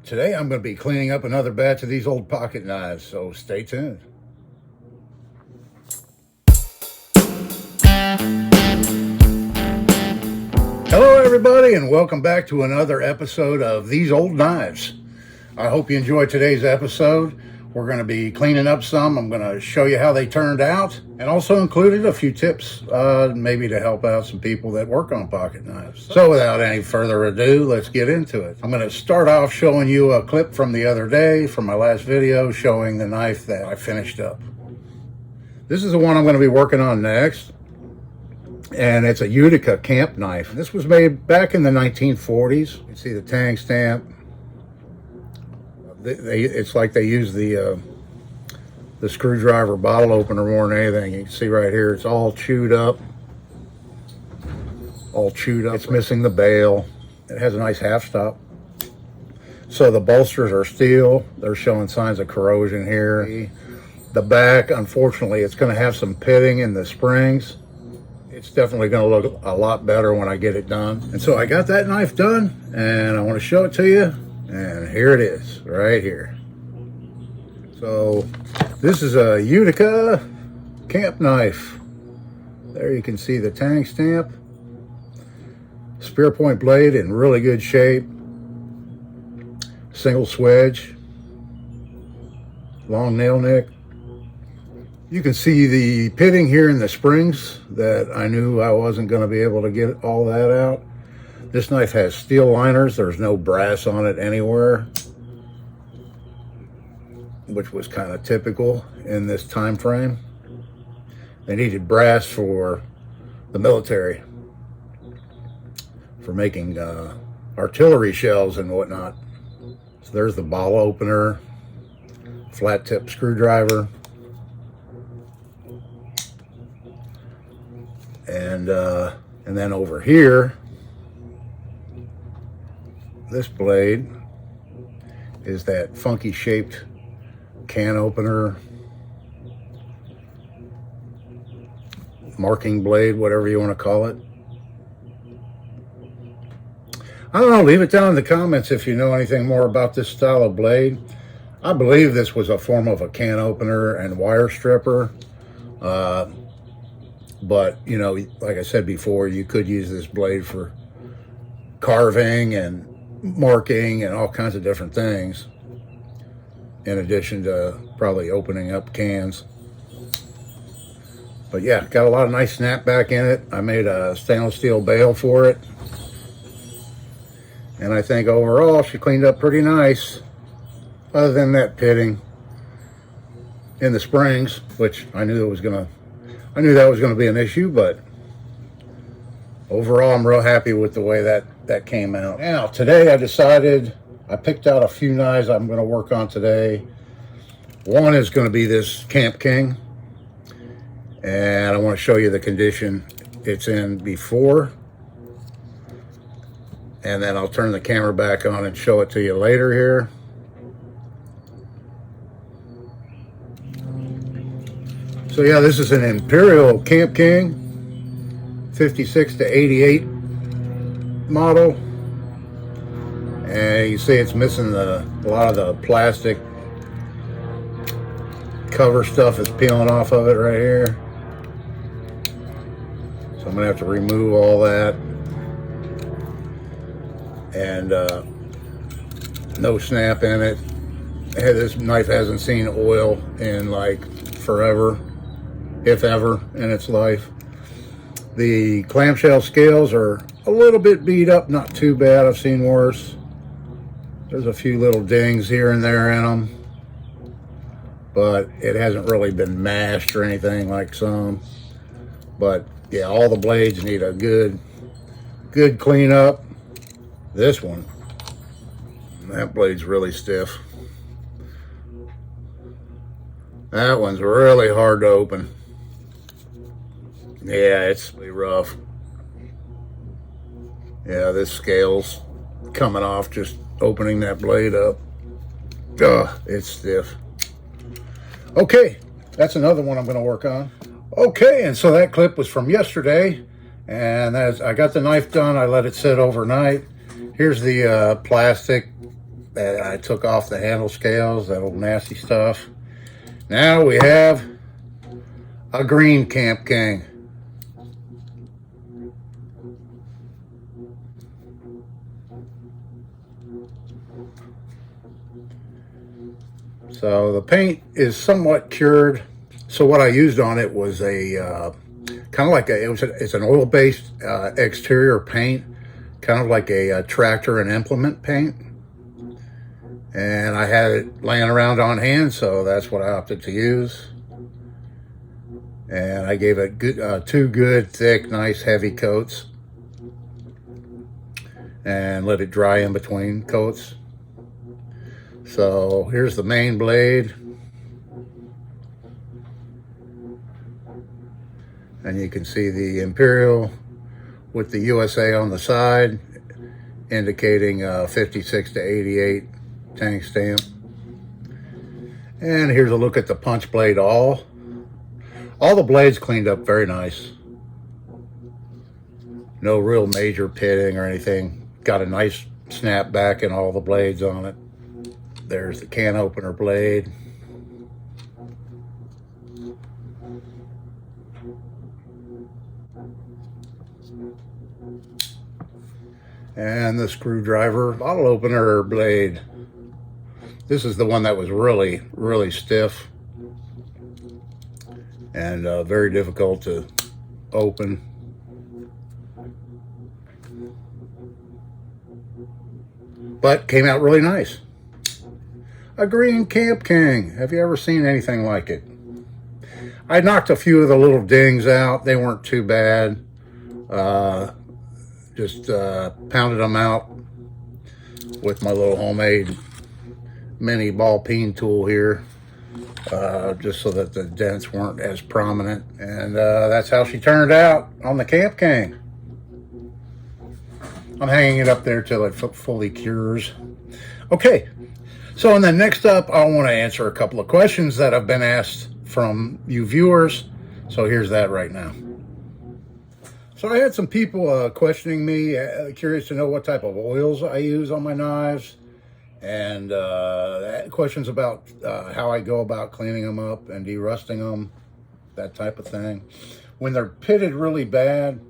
Today I'm going to be cleaning up another batch of these old pocket knives, so stay tuned. Hello everybody and welcome back to another episode of These Old Knives. I hope you enjoyed today's episode. We're going to be cleaning up some. I'm going to show you how they turned out and also included a few tips maybe to help out some people that work on pocket knives. So without any further ado, let's get into it. I'm going to start off showing you a clip from the other day from my last video showing the knife that I finished up. This is the one I'm going to be working on next, and it's a Utica camp knife. This was made back in the 1940s. You can see the tang stamp. It's like they use the screwdriver bottle opener more than anything. You can see right here, it's all chewed up. It's missing the bail. It has a nice half stop. So the bolsters are steel. They're showing signs of corrosion here. The back, unfortunately, it's going to have some pitting in the springs. It's definitely going to look a lot better when I get it done. And so I got that knife done, and I want to show it to you. And here it is, right here. So this is a Utica camp knife. There you can see the tang stamp. Spear point blade in really good shape. Single swedge. Long nail nick. You can see the pitting here in the springs that I knew I wasn't going to be able to get all that out. This knife has steel liners. There's no brass on it anywhere, which was kind of typical in this time frame. They needed brass for the military, for making artillery shells and whatnot. So there's the bottle opener, flat tip screwdriver, and then over here, this blade is that funky shaped can opener, marking blade, whatever you want to call it. I don't know, leave it down in the comments if you know anything more about this style of blade. I believe this was a form of a can opener and wire stripper. But, you know, like I said before, you could use this blade for carving and marking and all kinds of different things, in addition to probably opening up cans. But yeah, got a lot of nice snapback in it. I made a stainless steel bail for it, and I think overall she cleaned up pretty nice, other than that pitting in the springs, which I knew that was gonna be an issue. But overall, I'm real happy with the way that came out. Now, today I picked out a few knives I'm going to work on today. One is going to be this Camp King, and I want to show you the condition it's in before, and then I'll turn the camera back on and show it to you later here. So yeah, this is an Imperial Camp King, 56 to 88 model, and you see it's missing a lot of the plastic cover stuff is peeling off of it right here. So I'm gonna have to remove all that, and no snap in it. This knife hasn't seen oil in like forever, if ever, in its life. The clamshell scales are a little bit beat up, not too bad. I've seen worse. There's a few little dings here and there in them, but it hasn't really been mashed or anything like some. But yeah, all the blades need a good cleanup. This one, that blade's really stiff. That one's really hard to open. Yeah, it's really rough. Yeah, this scale's coming off just opening that blade up. Ugh, it's stiff. Okay, that's another one I'm going to work on. Okay, and so that clip was from yesterday, and as I got the knife done, I let it sit overnight. Here's the plastic I took off the handle scales, that old nasty stuff. Now we have a green Camp King. So the paint is somewhat cured. So what I used on it was a kind of like it's an oil-based exterior paint, kind of like a tractor and implement paint. And I had it laying around on hand, so that's what I opted to use. And I gave it two good, thick, nice, heavy coats, and let it dry in between coats. So here's the main blade, and you can see the Imperial with the USA on the side, indicating 56 to 88 tank stamp. And here's a look at the punch blade. All the blades cleaned up very nice. No real major pitting or anything. Got a nice snap back in all the blades on it. There's the can opener blade. And the screwdriver bottle opener blade. This is the one that was really, really stiff and very difficult to open. But came out really nice. A green Camp King. Have you ever seen anything like it? I knocked a few of the little dings out. They weren't too bad. Just pounded them out with my little homemade mini ball peen tool here, just so that the dents weren't as prominent. And that's how she turned out on the Camp King. I'm hanging it up there till it fully cures. Okay, so and then next up, I want to answer a couple of questions that have been asked from you viewers. So here's that right now. So I had some people questioning me, curious to know what type of oils I use on my knives, and questions about how I go about cleaning them up and derusting them, that type of thing. When they're pitted really bad,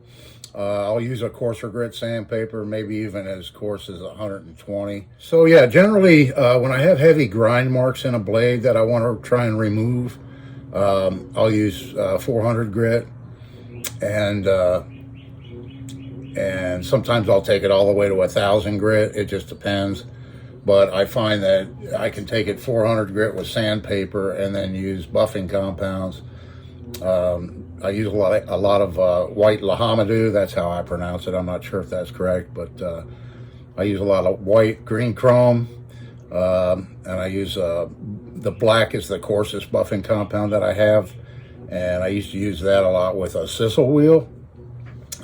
I'll use a coarser grit sandpaper, maybe even as coarse as 120. So yeah, generally when I have heavy grind marks in a blade that I want to try and remove, I'll use 400 grit, and sometimes I'll take it all the way to 1,000 grit. It just depends. But I find that I can take it 400 grit with sandpaper and then use buffing compounds. I use a lot of white lahamadu. That's how I pronounce it. I'm not sure if that's correct, but I use a lot of white green chrome, and I use the black is the coarsest buffing compound that I have, and I used to use that a lot with a sisal wheel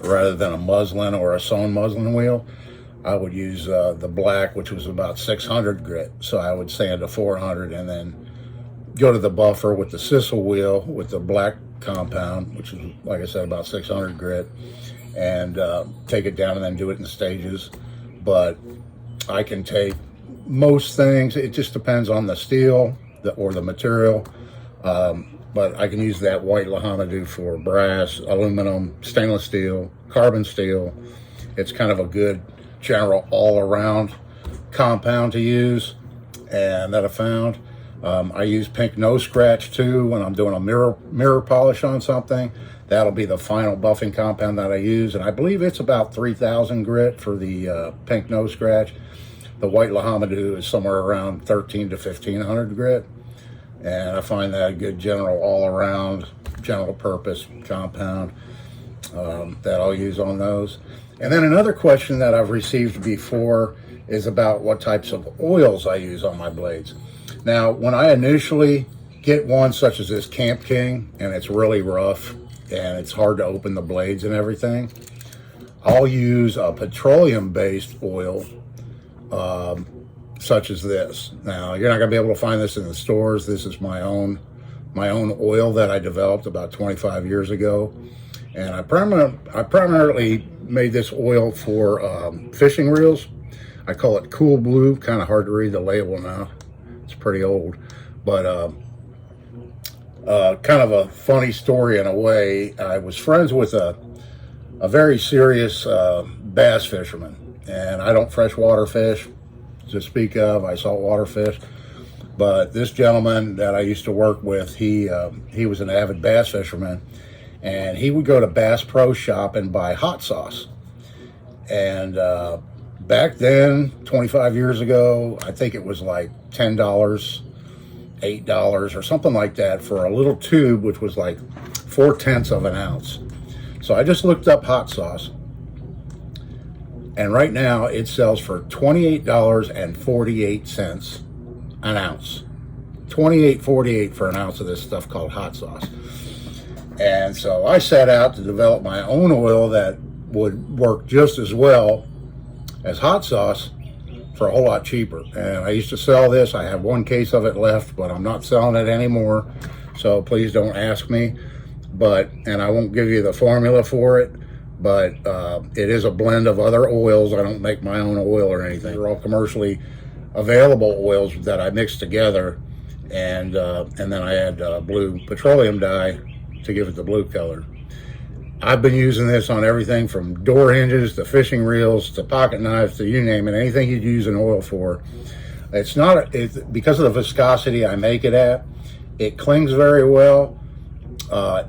rather than a muslin or a sewn muslin wheel. I would use the black, which was about 600 grit, so I would sand to 400 and then go to the buffer with the sisal wheel with the black compound, which is, like I said, about 600 grit, and take it down and then do it in stages. But I can take most things. It just depends on the steel or the material. But I can use that white lahamadu for brass, aluminum, stainless steel, carbon steel. It's kind of a good general all-around compound to use, and that I found. I use pink nose scratch too when I'm doing a mirror polish on something. That'll be the final buffing compound that I use, and I believe it's about 3,000 grit for the pink nose scratch. The white lahamadu is somewhere around 1,300 to 1,500 grit, and I find that a good general all-around general purpose compound that I'll use on those. And then another question that I've received before is about what types of oils I use on my blades. Now, when I initially get one such as this Camp King, and it's really rough and it's hard to open the blades and everything, I'll use a petroleum-based oil such as this. Now, you're not going to be able to find this in the stores. This is my own oil that I developed about 25 years ago, and I primarily made this oil for fishing reels. I call it Cool Blue. Kind of hard to read the label now. It's pretty old. But kind of a funny story in a way. I was friends with a very serious bass fisherman. And I don't freshwater fish to speak of. I saltwater fish. But this gentleman that I used to work with, he was an avid bass fisherman. And he would go to Bass Pro Shop and buy hot sauce. And back then, 25 years ago, I think it was like $10, $8 or something like that for a little tube, which was like 4/10 of an ounce. So I just looked up hot sauce. And right now it sells for $28.48 an ounce. $28.48 for an ounce of this stuff called hot sauce. And so I set out to develop my own oil that would work just as well as hot sauce for a whole lot cheaper. And I used to sell this. I have one case of it left, but I'm not selling it anymore. So please don't ask me. And I won't give you the formula for it, but it is a blend of other oils. I don't make my own oil or anything. They're all commercially available oils that I mix together. And then I add blue petroleum dye to give it the blue color. I've been using this on everything from door hinges to fishing reels to pocket knives to you name it, anything you'd use an oil for. It's not, because of the viscosity I make it at, it clings very well.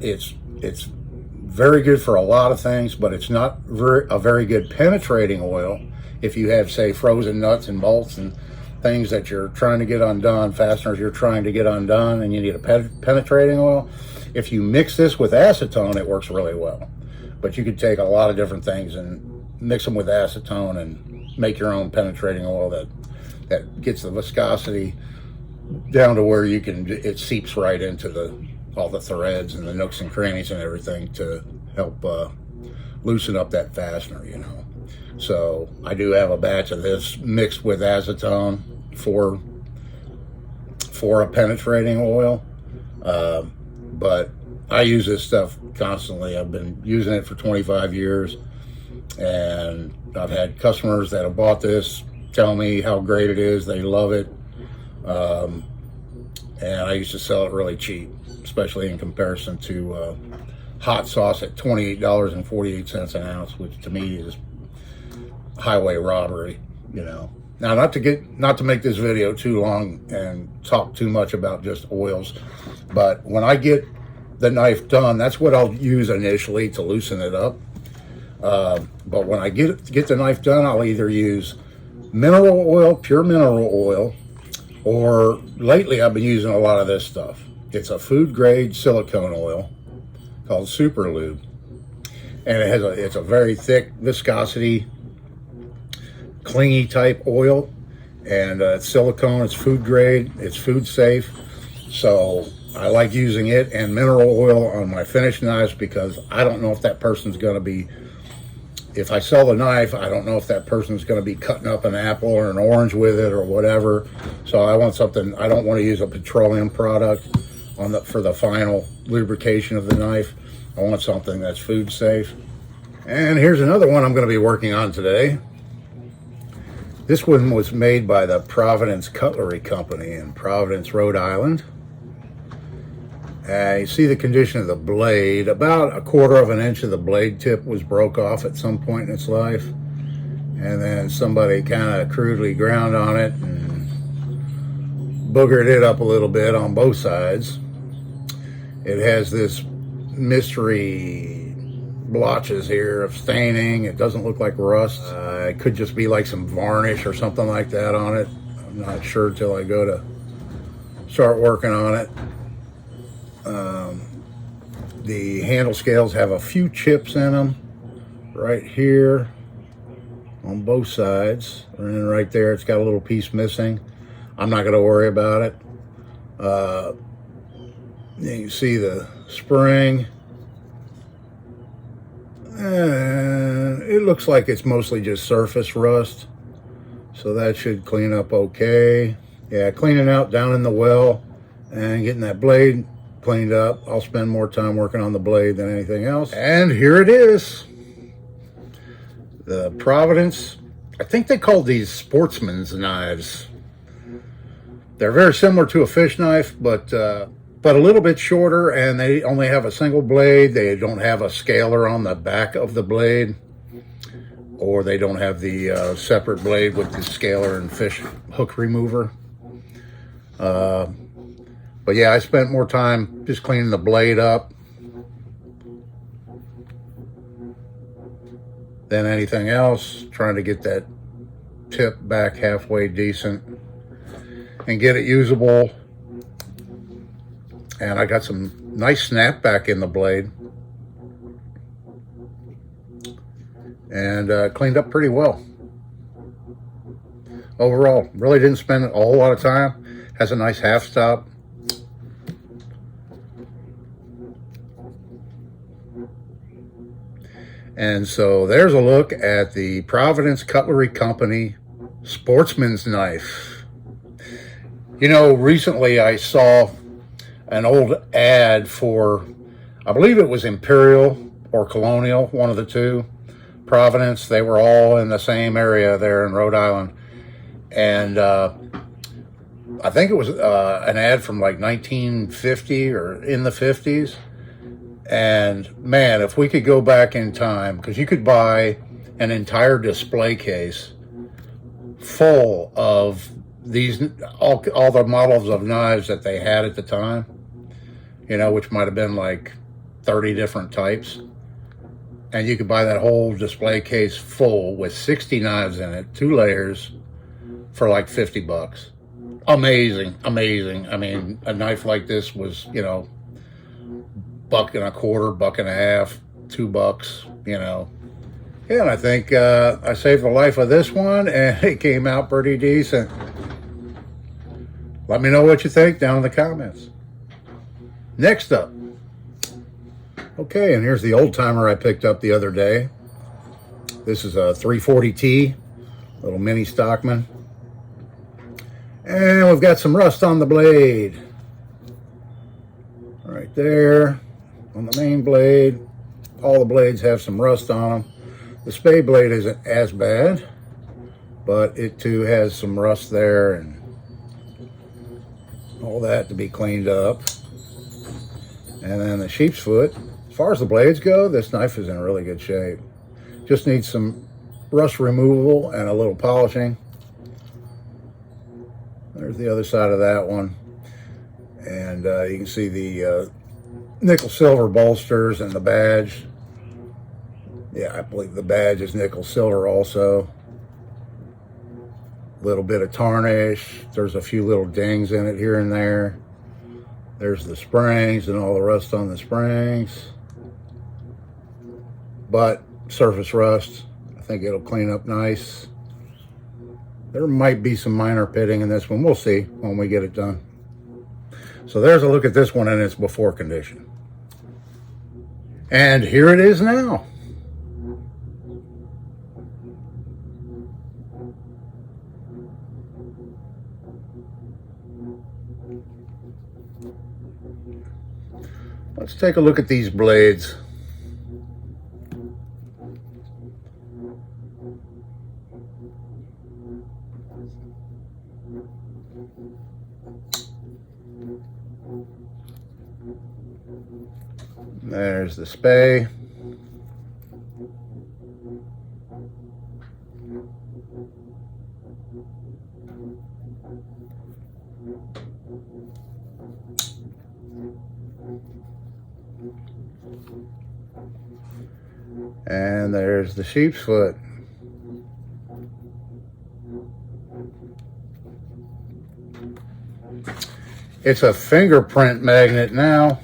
It's very good for a lot of things, but it's not a very good penetrating oil if you have, say, frozen nuts and bolts and things that you're trying to get undone, fasteners you're trying to get undone, and you need a penetrating oil. If you mix this with acetone, it works really well. But you could take a lot of different things and mix them with acetone and make your own penetrating oil that gets the viscosity down to where it seeps right into all the threads and the nooks and crannies and everything to help loosen up that fastener, you know. So I do have a batch of this mixed with acetone for a penetrating oil. But I use this stuff constantly. I've been using it for 25 years, and I've had customers that have bought this tell me how great it is. They love it. And I used to sell it really cheap, especially in comparison to hot sauce at $28.48 an ounce, which to me is highway robbery, you know. Now, not to make this video too long and talk too much about just oils, but when I get the knife done, that's what I'll use initially to loosen it up. But when I get the knife done, I'll either use mineral oil, pure mineral oil, or lately I've been using a lot of this stuff. It's a food grade silicone oil called Super Lube, and it's a very thick viscosity, clingy type oil, and it's silicone, it's food grade, it's food safe. So I like using it and mineral oil on my finished knives because I don't know if that person's going to be, if I sell the knife, I don't know if that person's going to be cutting up an apple or an orange with it or whatever. So I want something, I don't want to use a petroleum product for the final lubrication of the knife. I want something that's food safe. And here's another one I'm going to be working on today. This one was made by the Providence Cutlery Company in Providence, Rhode Island. You see the condition of the blade. About 1/4 of an inch of the blade tip was broke off at some point in its life. And then somebody kind of crudely ground on it and boogered it up a little bit on both sides. It has this mystery blotches here of staining. It doesn't look like rust. It could just be like some varnish or something like that on it. I'm not sure till I go to start working on it. The handle scales have a few chips in them right here on both sides, and then right there it's got a little piece missing. I'm not going to worry about it. You can see the spring, and it looks like it's mostly just surface rust, so that should clean up okay. Yeah, cleaning out down in the well and getting that blade cleaned up. I'll spend more time working on the blade than anything else. And here it is, the Providence I think they call these sportsman's knives. They're very similar to a fish knife, but a little bit shorter, and they only have a single blade. They don't have a scaler on the back of the blade, or they don't have the separate blade with the scaler and fish hook remover. But yeah, I spent more time just cleaning the blade up than anything else, trying to get that tip back halfway decent and get it usable. And I got some nice snap back in the blade and cleaned up pretty well. Overall, really didn't spend a whole lot of time. Has a nice half stop. And so there's a look at the Providence Cutlery Company Sportsman's Knife. You know, recently I saw an old ad for, I believe it was Imperial or Colonial, one of the two. Providence, they were all in the same area there in Rhode Island. And I think it was an ad from like 1950 or in the 50s. And man, if we could go back in time, because you could buy an entire display case full of these, all the models of knives that they had at the time, you know, which might have been like 30 different types. And you could buy that whole display case full with 60 knives in it, 2 layers, for like $50. Amazing, amazing. I mean, a knife like this was, you know, $1.25, $1.50, $2, you know. Yeah, and I think I saved the life of this one, and it came out pretty decent. Let me know what you think down in the comments. Next up. Okay, and here's the old timer I picked up the other day. This is a 340T, little mini Stockman. And we've got some rust on the blade. Right there. On the main blade. All the blades have some rust on them. The spade blade isn't as bad, but it too has some rust there and all that to be cleaned up. And then the sheep's foot, as far as the blades go, this knife is in really good shape. Just needs some rust removal and a little polishing. There's the other side of that one. And you can see the nickel silver bolsters and the badge. Yeah, I believe the badge is nickel silver also. A little bit of tarnish. There's a few little dings in it here and there. There's the springs and all the rust on the springs. But surface rust, I think it'll clean up nice. There might be some minor pitting in this one. We'll see when we get it done. So there's a look at this one in its before condition. And here it is now. Let's take a look at these blades. There's the spay. And there's the sheep's foot. It's a fingerprint magnet now.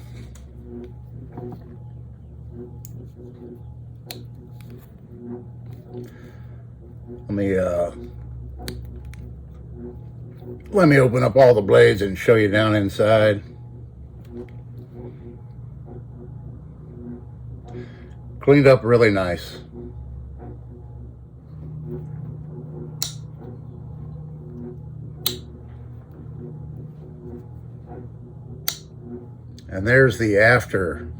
Let me open up all the blades and show you down inside. Cleaned up really nice. And there's the after.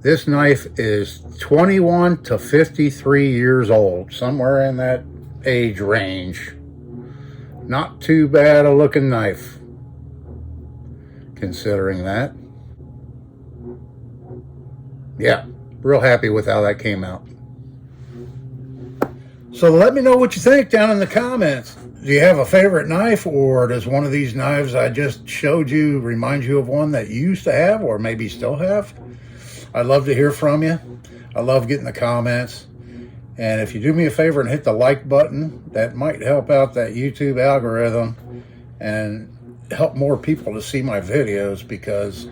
This knife is 21 to 53 years old, somewhere in that age range. Not too bad a looking knife, considering that. Yeah, real happy with how that came out. So let me know what you think down in the comments. Do you have a favorite knife, or does one of these knives I just showed you remind you of one that you used to have or maybe still have? I'd love to hear from you. I love getting the comments. And if you do me a favor and hit the like button, that might help out that YouTube algorithm and help more people to see my videos, because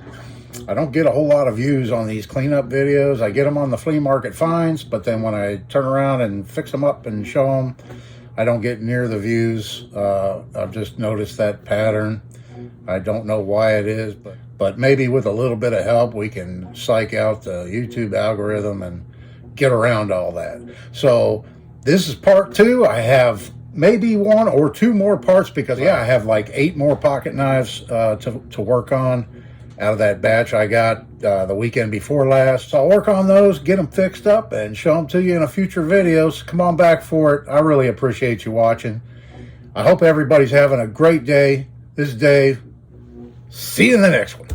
I don't get a whole lot of views on these cleanup videos. I get them on the flea market finds, but then when I turn around and fix them up and show them, I don't get near the views. I've just noticed that pattern. I don't know why it is, but maybe with a little bit of help, we can psych out the YouTube algorithm and get around all that. So this is part 2. I have maybe 1 or 2 more parts, because I have like 8 more pocket knives to work on out of that batch I got the weekend before last. So I'll work on those, get them fixed up, and show them to you in a future video. So come on back for it. I really appreciate you watching. I hope everybody's having a great day. This is Dave. See you in the next one.